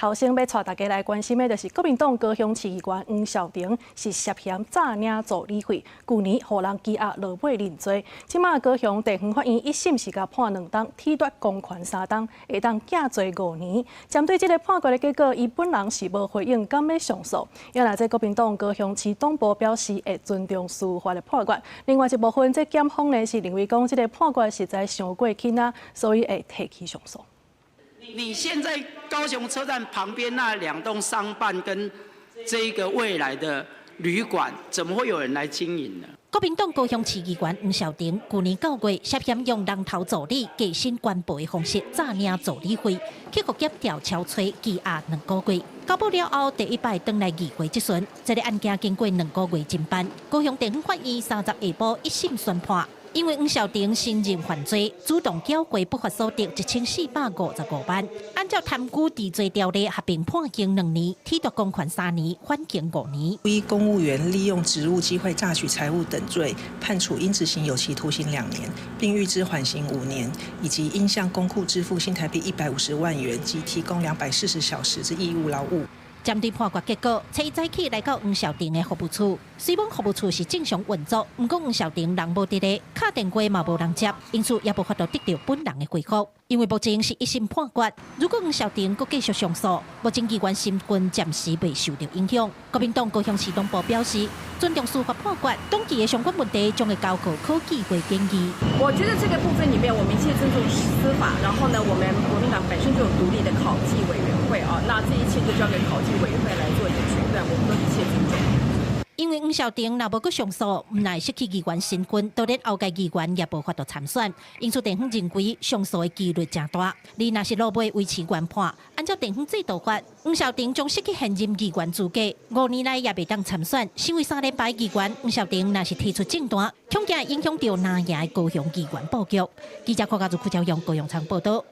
头先要带大家来关心的，就是国民党高雄市议员黄孝庭是涉嫌诈领助理费，去年互人羁押落尾认罪。即马高雄地方法院一审是甲判2档，褫夺公权3档，会当假罪5年。针对这个判决的结果，伊本人是无回应，敢要上诉。原来这国民党高雄市党部表示会尊重司法的判决。另外一部分，这检方呢是认为讲这个判决实在伤过轻啊，所以会提起上诉。 你现在高雄车站旁边那2栋商办跟这个未来的旅馆，怎么会有人来经营呢？国民党高雄市议员黄孝庭去年9月涉嫌用人头助理加薪官报的方式诈领助理费，去福建调超催羁押2个月。交保了后，第一摆登来议会质询，这个案件经过2个月侦办，高雄地方法院30下晡一审宣判。 因为黄孝庭承认犯罪，主动缴过不法所得1455万，按照贪污治罪条例合并判刑2年，褫夺公权3年，缓刑5年。依公务员利用职务机会榨取财物等罪，判处应执行有期徒刑2年，并预支缓刑5年，以及应向公库支付新台币150万元及提供240小时之义务劳务。 针对判决结果，初一早起来到黄孝庭的服务处，虽然服务处是正常运作，不过黄孝庭人无伫咧，敲电话嘛无人接，因此也无法度得到本人的回复。因为目前是一审判决，如果黄孝庭佫继续上诉，目前机关身份暂时未受到影响。国民党高雄市党部表示，尊重司法判决，当期的相关问题将会交给科技会建议。我觉得这个部分里面，我们一切尊重司法，然后呢，我们国民党本身就有独立的考纪委员会啊，那这一切就交给考纪委员会来做一个决断，我们都一切尊重。因为黄孝庭若无搁上诉，唔乃失去议员身份，当然后届议员也无法度参选。因此地方认为上诉的几率真大。而若是落尾维持原判，按照地方制度法，黄孝庭将失去现任议员资格，5年内也未当参选。身为3连败议员，黄孝庭若是提出政单，恐惊影响到拿赢的高雄议员布局。记者柯家族、邱朝阳高雄场报道。